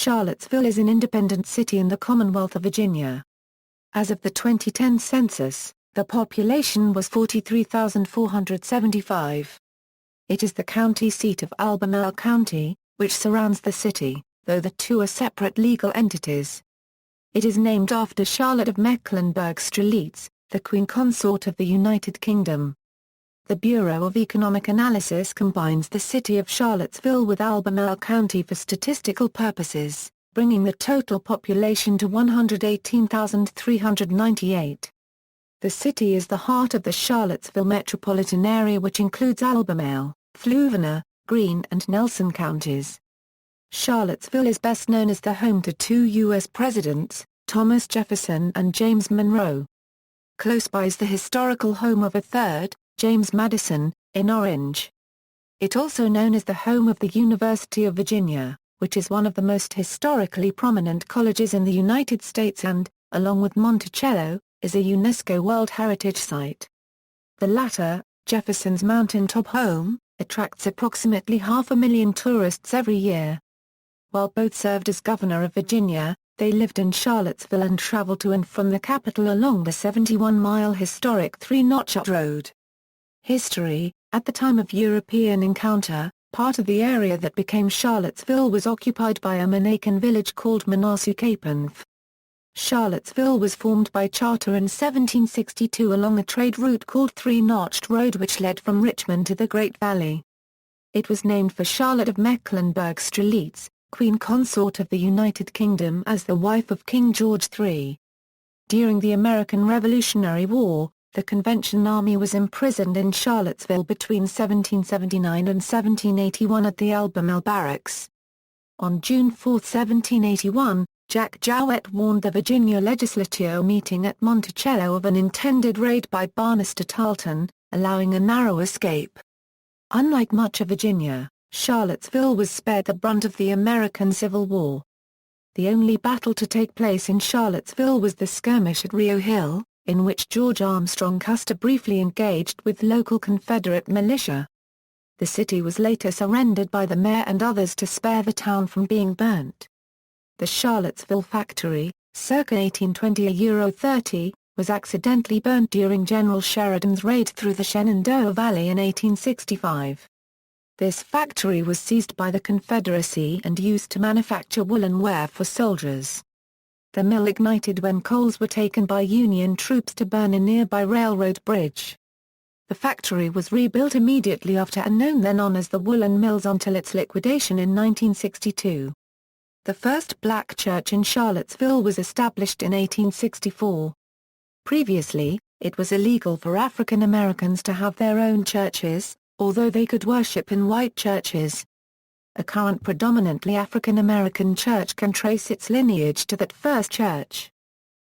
Charlottesville is an independent city in the Commonwealth of Virginia. As of the 2010 census, the population was 43,475. It is the county seat of Albemarle County, which surrounds the city, though the two are separate legal entities. It is named after Charlotte of Mecklenburg-Strelitz, the Queen Consort of the United Kingdom. The Bureau of Economic Analysis combines the city of Charlottesville with Albemarle County for statistical purposes, bringing the total population to 118,398. The city is the heart of the Charlottesville metropolitan area, which includes Albemarle, Fluvanna, Greene and Nelson counties. Charlottesville is best known as the home to two U.S. presidents, Thomas Jefferson and James Monroe. Close by is the historical home of a third, James Madison, in Orange. It also known as the home of the University of Virginia, which is one of the most historically prominent colleges in the United States and, along with Monticello, is a UNESCO World Heritage Site. The latter, Jefferson's mountaintop home, attracts approximately 500,000 tourists every year. While both served as governor of Virginia, they lived in Charlottesville and traveled to and from the capital along the 71-mile historic Three-Notch Road. History: at the time of European encounter, part of the area that became Charlottesville was occupied by a Monacan village called Manasukapenth. Charlottesville was formed by charter in 1762 along a trade route called Three-Notched Road, which led from Richmond to the Great Valley. It was named for Charlotte of Mecklenburg-Strelitz, Queen Consort of the United Kingdom, as the wife of King George III. During the American Revolutionary War, the Convention Army was imprisoned in Charlottesville between 1779 and 1781 at the Albemarle Barracks. On June 4, 1781, Jack Jowett warned the Virginia legislature meeting at Monticello of an intended raid by Barnester Tarleton, allowing a narrow escape. Unlike much of Virginia, Charlottesville was spared the brunt of the American Civil War. The only battle to take place in Charlottesville was the skirmish at Rio Hill, in which George Armstrong Custer briefly engaged with local Confederate militia. The city was later surrendered by the mayor and others to spare the town from being burnt. The Charlottesville factory, circa 1820 €30, was accidentally burnt during General Sheridan's raid through the Shenandoah Valley in 1865. This factory was seized by the Confederacy and used to manufacture woolen wear for soldiers. The mill ignited when coals were taken by Union troops to burn a nearby railroad bridge. The factory was rebuilt immediately after and known then on as the Woolen Mills until its liquidation in 1962. The first black church in Charlottesville was established in 1864. Previously, it was illegal for African Americans to have their own churches, although they could worship in white churches. A current predominantly African American church can trace its lineage to that first church.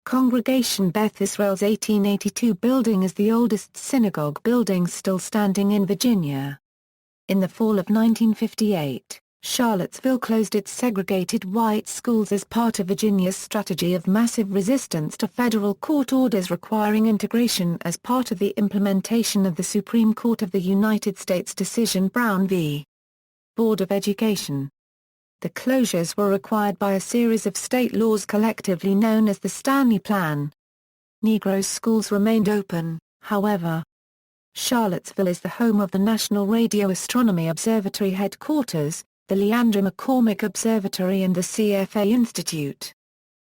Congregation Beth Israel's 1882 building is the oldest synagogue building still standing in Virginia. In the fall of 1958, Charlottesville closed its segregated white schools as part of Virginia's strategy of massive resistance to federal court orders requiring integration as part of the implementation of the Supreme Court of the United States decision Brown v. Board of Education. The closures were required by a series of state laws collectively known as the Stanley Plan. Negro schools remained open, however. Charlottesville is the home of the National Radio Astronomy Observatory headquarters, the Leandra McCormick Observatory and the CFA Institute.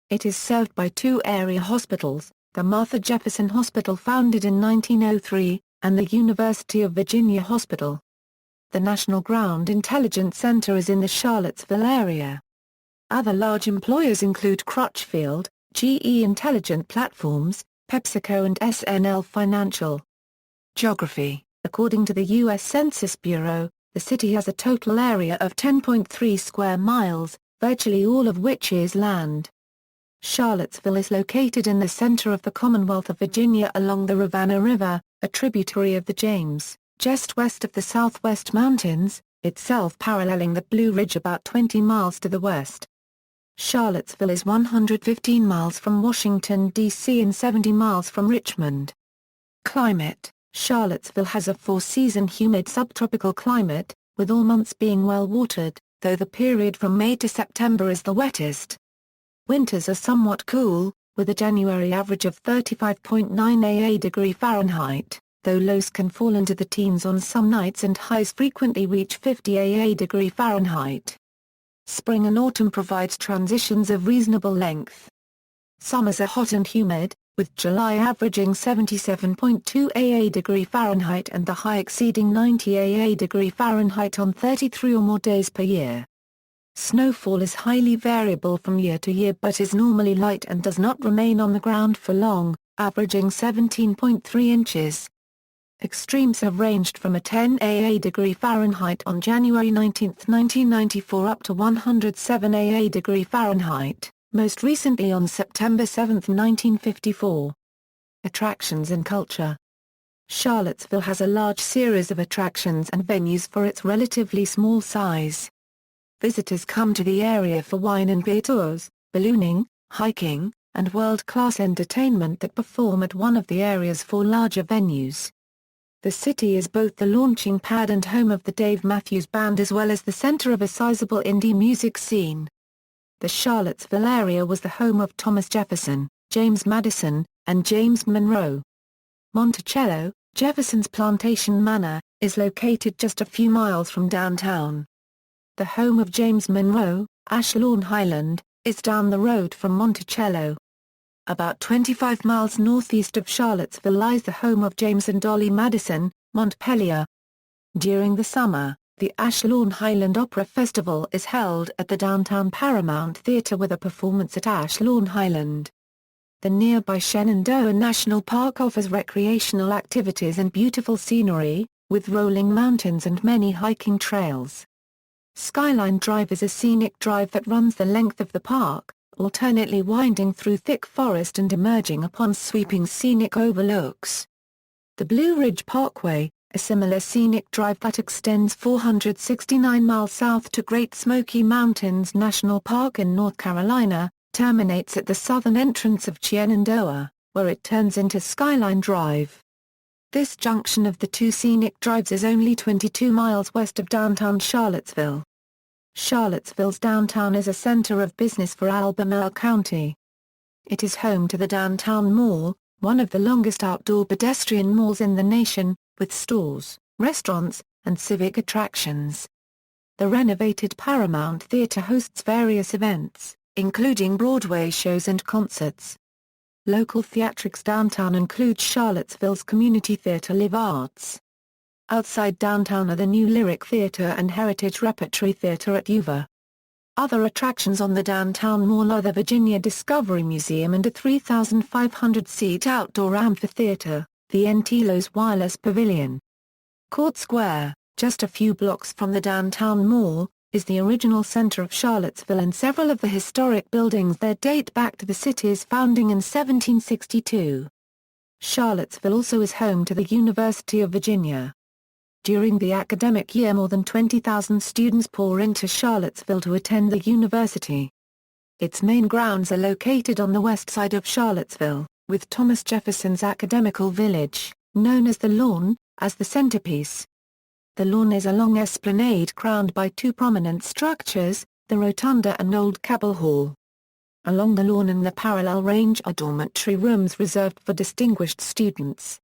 It is served by two area hospitals, the Martha Jefferson Hospital founded in 1903, and the University of Virginia Hospital. The National Ground Intelligence Center is in the Charlottesville area. Other large employers include Crutchfield, GE Intelligent Platforms, PepsiCo and SNL Financial. Geography: according to the U.S. Census Bureau, the city has a total area of 10.3 square miles, virtually all of which is land. Charlottesville is located in the center of the Commonwealth of Virginia along the Fluvanna River, a tributary of the James, just west of the Southwest Mountains, itself paralleling the Blue Ridge about 20 miles to the west. Charlottesville is 115 miles from Washington, D.C. and 70 miles from Richmond. Climate: Charlottesville has a four-season humid subtropical climate, with all months being well watered, though the period from May to September is the wettest. Winters are somewhat cool, with a January average of 35.9 degree Fahrenheit, though lows can fall into the teens on some nights and highs frequently reach 50 degree Fahrenheit. Spring and autumn provides transitions of reasonable length. Summers are hot and humid, with July averaging 77.2 degree Fahrenheit and the high exceeding 90 degree Fahrenheit on 33 or more days per year. Snowfall is highly variable from year to year but is normally light and does not remain on the ground for long, averaging 17.3 inches. Extremes have ranged from a 10 degree Fahrenheit on January 19, 1994 up to 107 degree Fahrenheit, most recently on September 7, 1954. Attractions and culture. Charlottesville has a large series of attractions and venues for its relatively small size. Visitors come to the area for wine and beer tours, ballooning, hiking, and world-class entertainment that perform at one of the area's four larger venues. The city is both the launching pad and home of the Dave Matthews Band as well as the center of a sizable indie music scene. The Charlottesville area was the home of Thomas Jefferson, James Madison, and James Monroe. Monticello, Jefferson's plantation manor, is located just a few miles from downtown. The home of James Monroe, Ashlawn Highland, is down the road from Monticello. About 25 miles northeast of Charlottesville lies the home of James and Dolly Madison, Montpelier. During the summer, the Ashlawn Highland Opera Festival is held at the downtown Paramount Theatre with a performance at Ashlawn Highland. The nearby Shenandoah National Park offers recreational activities and beautiful scenery, with rolling mountains and many hiking trails. Skyline Drive is a scenic drive that runs the length of the park, alternately winding through thick forest and emerging upon sweeping scenic overlooks. The Blue Ridge Parkway, a similar scenic drive that extends 469 miles south to Great Smoky Mountains National Park in North Carolina, terminates at the southern entrance of Shenandoah, where it turns into Skyline Drive. This junction of the two scenic drives is only 22 miles west of downtown Charlottesville. Charlottesville's downtown is a center of business for Albemarle County. It is home to the Downtown Mall, one of the longest outdoor pedestrian malls in the nation, with stores, restaurants, and civic attractions. The renovated Paramount Theatre hosts various events, including Broadway shows and concerts. Local theatrics downtown include Charlottesville's Community Theatre Live Arts. Outside downtown are the New Lyric Theatre and Heritage Repertory Theatre at Yuba. Other attractions on the downtown mall are the Virginia Discovery Museum and a 3,500-seat outdoor amphitheater, the NTLO's Wireless Pavilion. Court Square, just a few blocks from the downtown mall, is the original center of Charlottesville and several of the historic buildings there date back to the city's founding in 1762. Charlottesville also is home to the University of Virginia. During the academic year more than 20,000 students pour into Charlottesville to attend the university. Its main grounds are located on the west side of Charlottesville, with Thomas Jefferson's academical village, known as the Lawn, as the centerpiece. The Lawn is a long esplanade crowned by two prominent structures, the Rotunda and Old Cabell Hall. Along the Lawn and the parallel range are dormitory rooms reserved for distinguished students.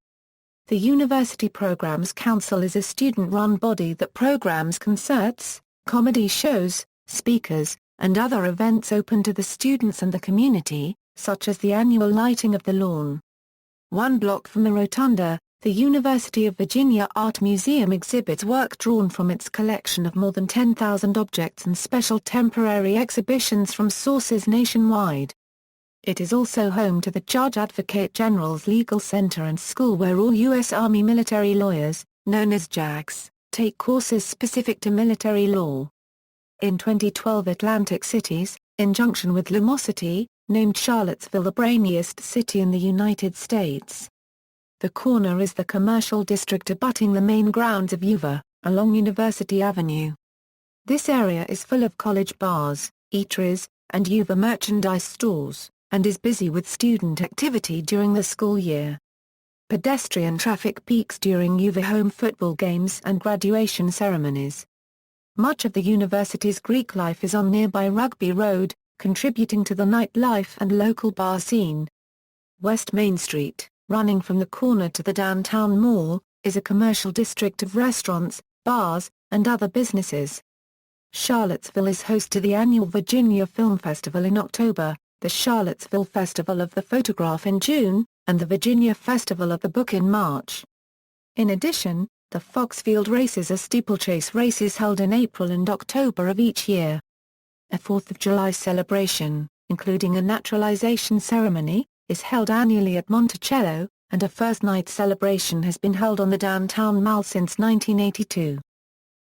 The University Programs Council is a student-run body that programs concerts, comedy shows, speakers, and other events open to the students and the community, such as the annual lighting of the Lawn. 1 block from the Rotunda, the University of Virginia Art Museum exhibits work drawn from its collection of more than 10,000 objects and special temporary exhibitions from sources nationwide. It is also home to the Judge Advocate General's Legal Center and School where all U.S. Army military lawyers, known as JAGs, take courses specific to military law. In 2012 Atlantic Cities, in conjunction with Lumosity, named Charlottesville the brainiest city in the United States. The corner is the commercial district abutting the main grounds of Yuba, along University Avenue. This area is full of college bars, eateries, and Yuba merchandise stores, and is busy with student activity during the school year. Pedestrian traffic peaks during Yuba home football games and graduation ceremonies. Much of the university's Greek life is on nearby Rugby Road, contributing to the nightlife and local bar scene. West Main Street, running from the corner to the downtown mall, is a commercial district of restaurants, bars, and other businesses. Charlottesville is host to the annual Virginia Film Festival in October, the Charlottesville Festival of the Photograph in June, and the Virginia Festival of the Book in March. In addition, the Foxfield races are steeplechase races held in April and October of each year. A 4th of July celebration, including a naturalization ceremony, is held annually at Monticello, and a First Night celebration has been held on the downtown mall since 1982.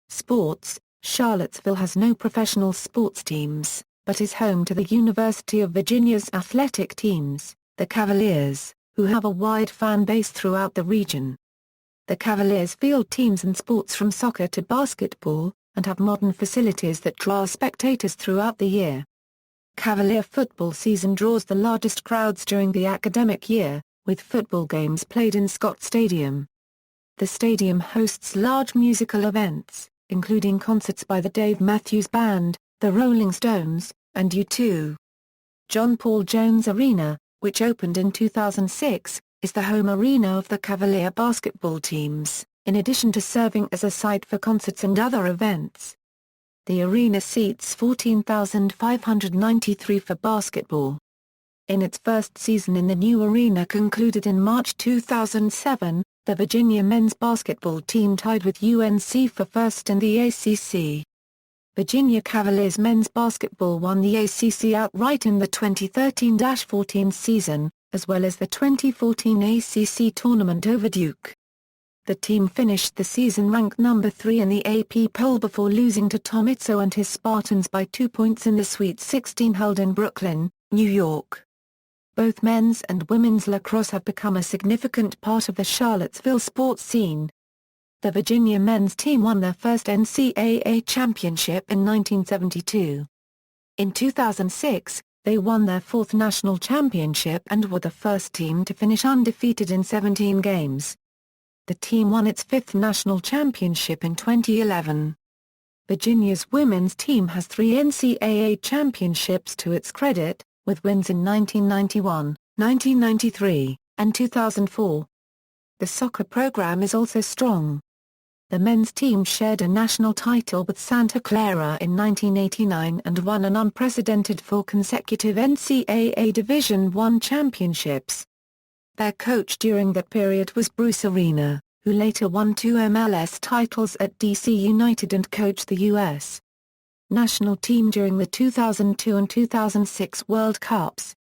Sports: Charlottesville has no professional sports teams, but is home to the University of Virginia's athletic teams, the Cavaliers, who have a wide fan base throughout the region. The Cavaliers field teams in sports from soccer to basketball, and have modern facilities that draw spectators throughout the year. Cavalier football season draws the largest crowds during the academic year, with football games played in Scott Stadium. The stadium hosts large musical events, including concerts by the Dave Matthews Band, the Rolling Stones, and U2. John Paul Jones Arena, which opened in 2006, is the home arena of the Cavalier basketball teams, in addition to serving as a site for concerts and other events. The arena seats 14,593 for basketball. In its first season in the new arena concluded in March 2007, the Virginia men's basketball team tied with UNC for first in the ACC. Virginia Cavaliers men's basketball won the ACC outright in the 2013-14 season, as well as the 2014 ACC tournament over Duke. The team finished the season ranked number 3 in the AP poll before losing to Tom Izzo and his Spartans by 2 points in the Sweet 16 held in Brooklyn, New York. Both men's and women's lacrosse have become a significant part of the Charlottesville sports scene. The Virginia men's team won their first NCAA championship in 1972. In 2006, they won their 4th national championship and were the first team to finish undefeated in 17 games. The team won its 5th national championship in 2011. Virginia's women's team has 3 NCAA championships to its credit, with wins in 1991, 1993, and 2004. The soccer program is also strong. The men's team shared a national title with Santa Clara in 1989 and won an unprecedented 4 consecutive NCAA Division I championships. Their coach during that period was Bruce Arena, who later won 2 MLS titles at DC United and coached the U.S. national team during the 2002 and 2006 World Cups.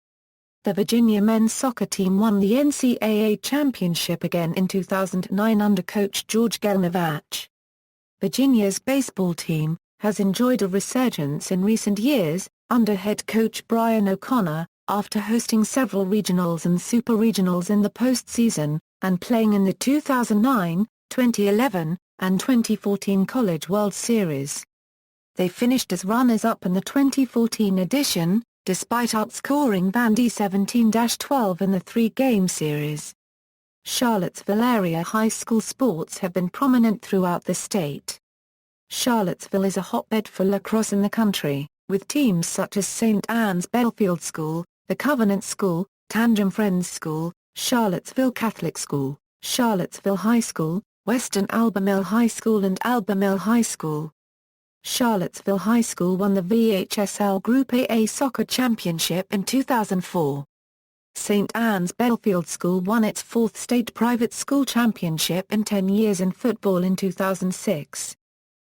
The Virginia men's soccer team won the NCAA championship again in 2009 under coach George Gelnovach. Virginia's baseball team has enjoyed a resurgence in recent years, under head coach Brian O'Connor, after hosting several regionals and super regionals in the postseason, and playing in the 2009, 2011, and 2014 College World Series. They finished as runners-up in the 2014 edition, despite outscoring Vandy 17-12 in the 3-game series. Charlottesville area high school sports have been prominent throughout the state. Charlottesville is a hotbed for lacrosse in the country, with teams such as St. Anne's Belfield School, the Covenant School, Tandem Friends School, Charlottesville Catholic School, Charlottesville High School, Western Albemarle High School and Albemarle High School. Charlottesville High School won the VHSL Group AA Soccer Championship in 2004. St. Anne's Belfield School won its 4th state private school championship in 10 years in football in 2006.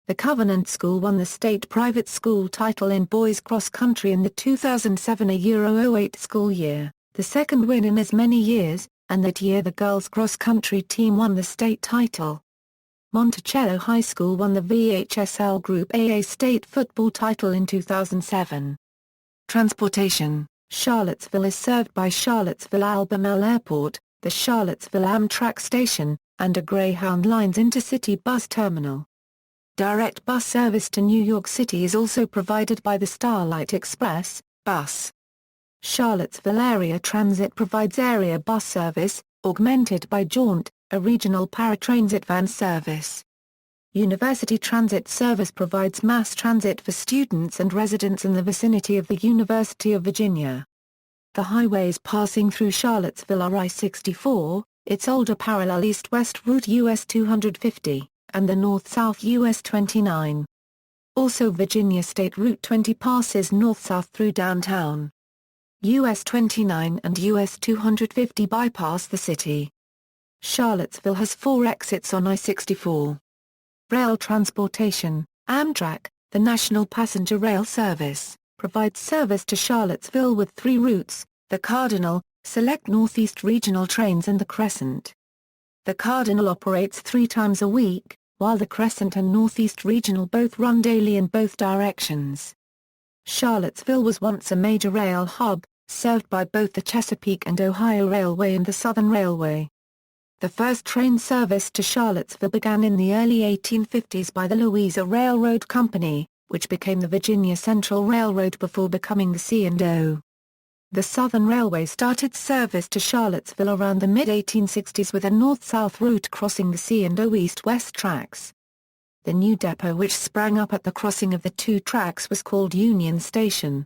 The Covenant School won the state private school title in boys cross country in the 2007-08 school year, the second win in as many years, and that year the girls cross country team won the state title. Monticello High School won the VHSL Group AA state football title in 2007. Transportation: Charlottesville is served by Charlottesville-Albemarle Airport, the Charlottesville Amtrak station, and a Greyhound Lines intercity bus terminal. Direct bus service to New York City is also provided by the Starlight Express bus. Charlottesville Area Transit provides area bus service, augmented by Jaunt, a regional paratransit van service. University Transit Service provides mass transit for students and residents in the vicinity of the University of Virginia. The highways passing through Charlottesville are I-64, its older parallel east-west route US 250, and the north-south US 29. Also Virginia State Route 20 passes north-south through downtown. US 29 and US 250 bypass the city. Charlottesville has 4 exits on I-64. Rail transportation. Amtrak, the national passenger rail service, provides service to Charlottesville with 3 routes, the Cardinal, select Northeast regional trains and the Crescent. The Cardinal operates 3 times a week, while the Crescent and Northeast Regional both run daily in both directions. Charlottesville was once a major rail hub, served by both the Chesapeake and Ohio Railway and the Southern Railway. The first train service to Charlottesville began in the early 1850s by the Louisa Railroad Company, which became the Virginia Central Railroad before becoming the C&O. The Southern Railway started service to Charlottesville around the mid-1860s with a north-south route crossing the C&O east-west tracks. The new depot which sprang up at the crossing of the 2 tracks was called Union Station.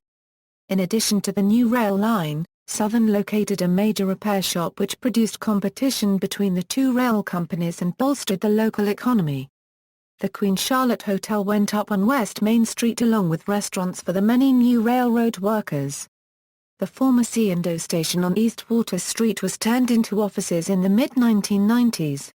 In addition to the new rail line, Southern located a major repair shop which produced competition between the 2 rail companies and bolstered the local economy. The Queen Charlotte Hotel went up on West Main Street along with restaurants for the many new railroad workers. The former C&O station on East Water Street was turned into offices in the mid-1990s.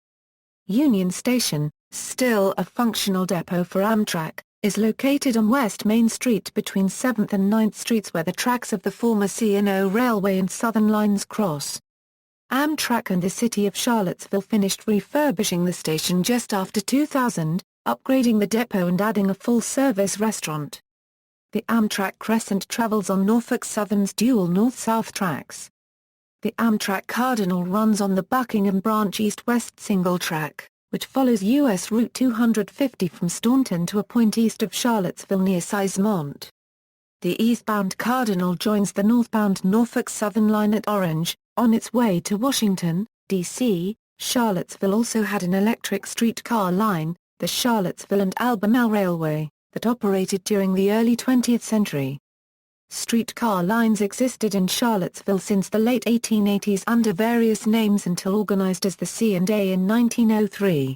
Union Station, still a functional depot for Amtrak, is located on West Main Street between 7th and 9th Streets where the tracks of the former C&O Railway and Southern lines cross. Amtrak and the city of Charlottesville finished refurbishing the station just after 2000, upgrading the depot and adding a full-service restaurant. The Amtrak Crescent travels on Norfolk Southern's dual north-south tracks. The Amtrak Cardinal runs on the Buckingham Branch east-west single track, which follows US Route 250 from Staunton to a point east of Charlottesville near Sizemont. The eastbound Cardinal joins the northbound Norfolk Southern line at Orange, on its way to Washington, D.C. Charlottesville also had an electric streetcar line, the Charlottesville and Albemarle Railway, that operated during the early 20th century. Streetcar lines existed in Charlottesville since the late 1880s under various names until organized as the C&A in 1903.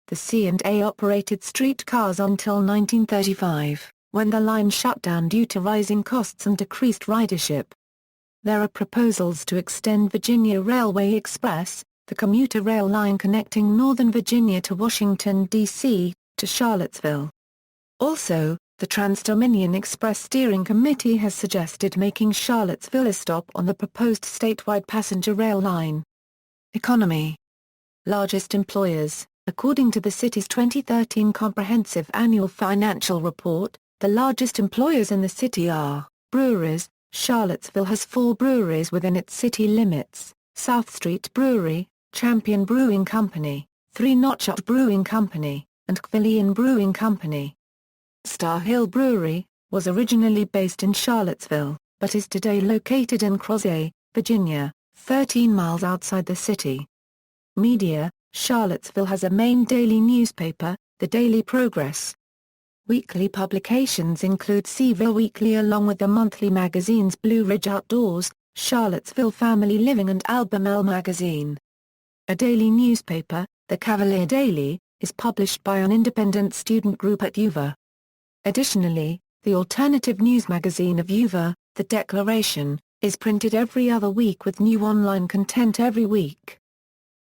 The C&A operated streetcars until 1935, when the line shut down due to rising costs and decreased ridership. There are proposals to extend Virginia Railway Express, the commuter rail line connecting Northern Virginia to Washington, D.C., to Charlottesville. Also, the Trans-Dominion Express Steering Committee has suggested making Charlottesville a stop on the proposed statewide passenger rail line. Economy. Largest employers. According to the city's 2013 Comprehensive Annual Financial Report, the largest employers in the city are breweries. Charlottesville has 4 breweries within its city limits: South Street Brewery, Champion Brewing Company, Three Notch Brewing Company, and Quillian Brewing Company. Star Hill Brewery, was originally based in Charlottesville, but is today located in Crozet, Virginia, 13 miles outside the city. Media. Charlottesville has a main daily newspaper, the Daily Progress. Weekly publications include Seville Weekly along with the monthly magazines Blue Ridge Outdoors, Charlottesville Family Living and Albemarle Magazine. A daily newspaper, the Cavalier Daily, is published by an independent student group at UVA. Additionally, the alternative news magazine of UVA, The Declaration, is printed every other week with new online content every week.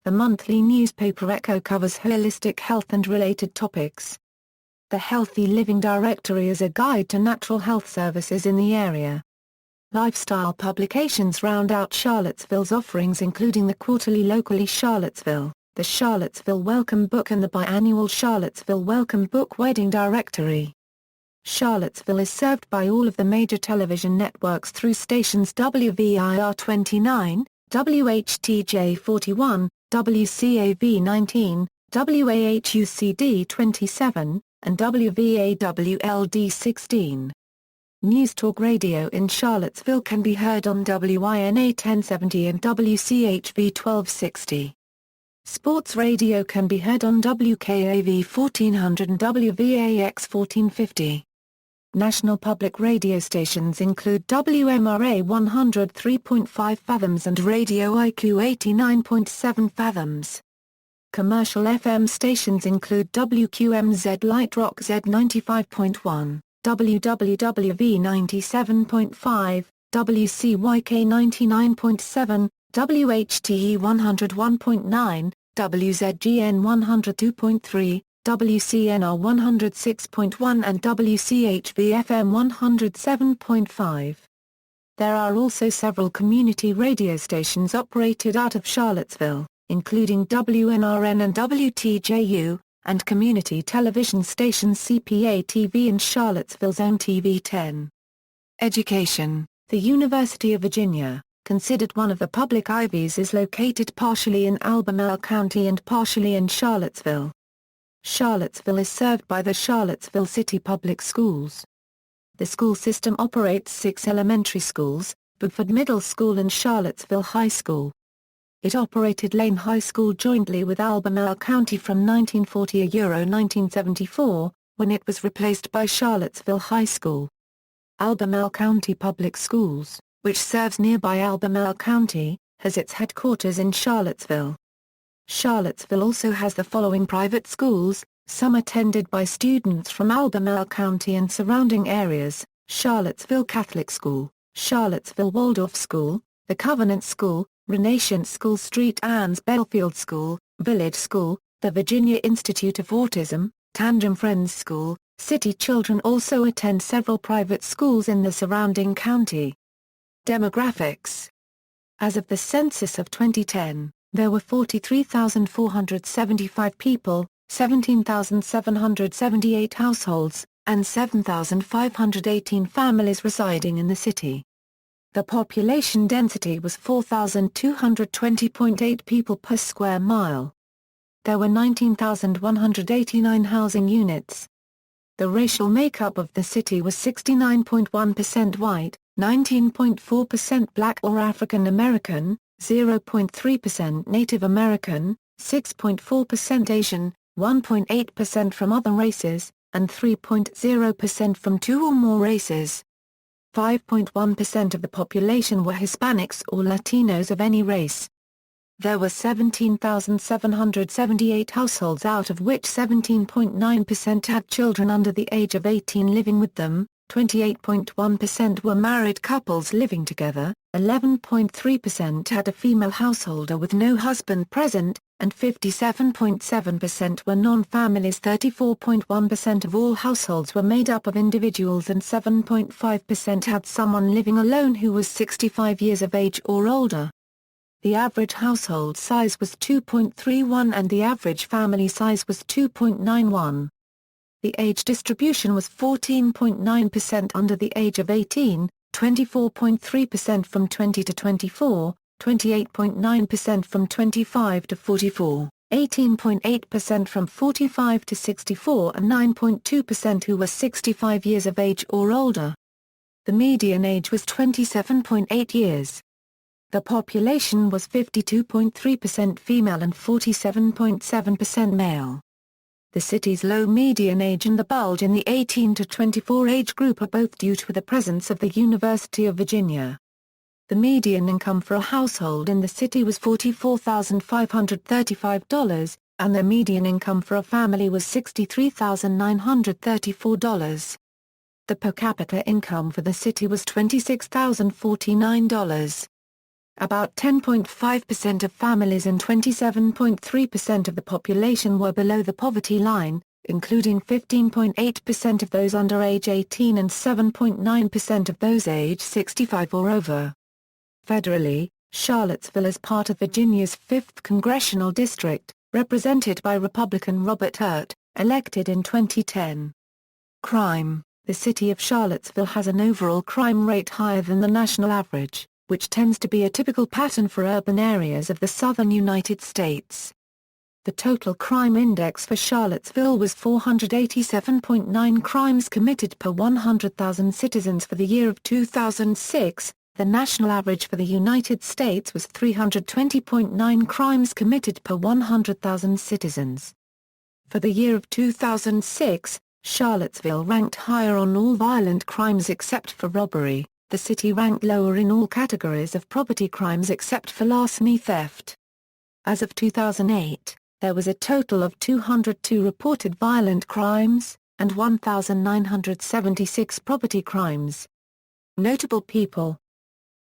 The monthly newspaper Echo covers holistic health and related topics. The Healthy Living Directory is a guide to natural health services in the area. Lifestyle publications round out Charlottesville's offerings including the quarterly Locally Charlottesville, the Charlottesville Welcome Book and the biannual Charlottesville Welcome Book Wedding Directory. Charlottesville is served by all of the major television networks through stations WVIR 29, WHTJ 41, WCAV 19, WAHUCD 27, and WVAWLD 16. News Talk Radio in Charlottesville can be heard on WINA 1070 and WCHV 1260. Sports radio can be heard on WKAV 1400 and WVAX 1450. National public radio stations include WMRA 103.5 fathoms and Radio IQ 89.7 fathoms. Commercial FM stations include WQMZ Light Rock Z 95.1, WWWV 97.5, WCYK 99.7, WHTE 101.9, WZGN 102.3, WCNR 106.1 and WCHV-FM 107.5. There are also several community radio stations operated out of Charlottesville, including WNRN and WTJU, and community television stations CPA-TV and Charlottesville's own TV10. Education. The University of Virginia, considered one of the public Ivies, is located partially in Albemarle County and partially in Charlottesville. Charlottesville is served by the Charlottesville City Public Schools. The school system operates 6 elementary schools, Bedford Middle School and Charlottesville High School. It operated Lane High School jointly with Albemarle County from 1940 to 1974, when it was replaced by Charlottesville High School. Albemarle County Public Schools, which serves nearby Albemarle County, has its headquarters in Charlottesville. Charlottesville also has the following private schools, some attended by students from Albemarle County and surrounding areas: Charlottesville Catholic School, Charlottesville Waldorf School, the Covenant School, Renaissance School, St. Anne's Belfield School, Village School, the Virginia Institute of Autism, Tandem Friends School. City children also attend several private schools in the surrounding county. Demographics. As of the census of 2010, there were 43,475 people, 17,778 households, and 7,518 families residing in the city. The population density was 4,220.8 people per square mile. There were 19,189 housing units. The racial makeup of the city was 69.1% white, 19.4% black or African American, 0.3% Native American, 6.4% Asian, 1.8% from other races, and 3.0% from 2 or more races. 5.1% of the population were Hispanics or Latinos of any race. There were 17,778 households, out of which 17.9% had children under the age of 18 living with them, 28.1% were married couples living together, 11.3% had a female householder with no husband present, and 57.7% were non-families. 34.1% of all households were made up of individuals and 7.5% had someone living alone who was 65 years of age or older. The average household size was 2.31 and the average family size was 2.91. The age distribution was 14.9% under the age of 18, 24.3% from 20 to 24, 28.9% from 25 to 44, 18.8% from 45 to 64 and 9.2% who were 65 years of age or older. The median age was 27.8 years. The population was 52.3% female and 47.7% male. The city's low median age and the bulge in the 18 to 24 age group are both due to the presence of the University of Virginia. The median income for a household in the city was $44,535, and the median income for a family was $63,934. The per capita income for the city was $26,049. About 10.5% of families and 27.3% of the population were below the poverty line, including 15.8% of those under age 18 and 7.9% of those age 65 or over. Federally, Charlottesville is part of Virginia's 5th Congressional District, represented by Republican Robert Hurt, elected in 2010. Crime. The city of Charlottesville has an overall crime rate higher than the national average, which tends to be a typical pattern for urban areas of the southern United States. The total crime index for Charlottesville was 487.9 crimes committed per 100,000 citizens for the year of 2006, The national average for the United States was 320.9 crimes committed per 100,000 citizens. For the year of 2006, Charlottesville ranked higher on all violent crimes except for robbery. The city ranked lower in all categories of property crimes except for larceny theft. As of 2008, there was a total of 202 reported violent crimes, and 1,976 property crimes. Notable people.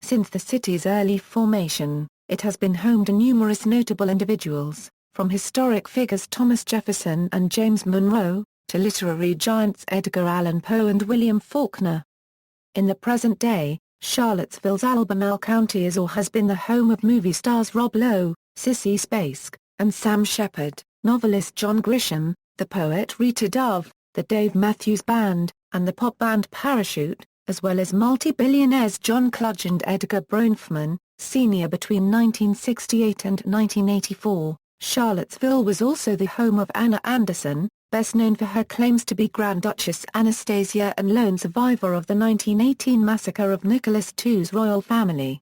Since the city's early formation, it has been home to numerous notable individuals, from historic figures Thomas Jefferson and James Monroe, to literary giants Edgar Allan Poe and William Faulkner. In the present day, Charlottesville's Albemarle County is or has been the home of movie stars Rob Lowe, Sissy Spacek, and Sam Shepard, novelist John Grisham, the poet Rita Dove, the Dave Matthews Band, and the pop band Parachute, as well as multi-billionaires John Cluge and Edgar Bronfman, Sr. Between 1968 and 1984, Charlottesville was also the home of Anna Anderson, best known for her claims to be Grand Duchess Anastasia and lone survivor of the 1918 massacre of Nicholas II's royal family.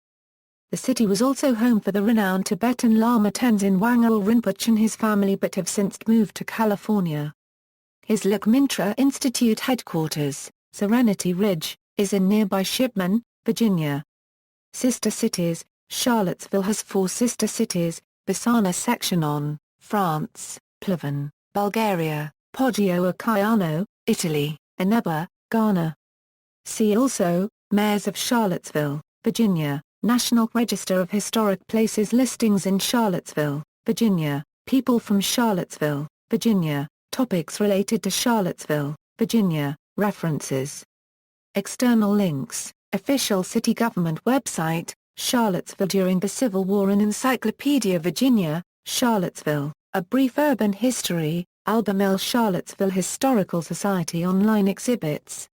The city was also home for the renowned Tibetan Lama Tenzin Wangyal Rinpoche and his family but have since moved to California. His Lukmintra Institute headquarters, Serenity Ridge, is in nearby Shipman, Virginia. Sister cities. Charlottesville has 4 sister cities: Bassano Section, France; Plavan, Bulgaria; Poggio a Caiano, Italy; Eneba, Ghana. See also, Mayors of Charlottesville, Virginia, National Register of Historic Places listings in Charlottesville, Virginia, people from Charlottesville, Virginia, topics related to Charlottesville, Virginia, references. External links, official city government website, Charlottesville during the Civil War and Encyclopedia Virginia, Charlottesville, A Brief Urban History, Albemarle Charlottesville Historical Society online exhibits.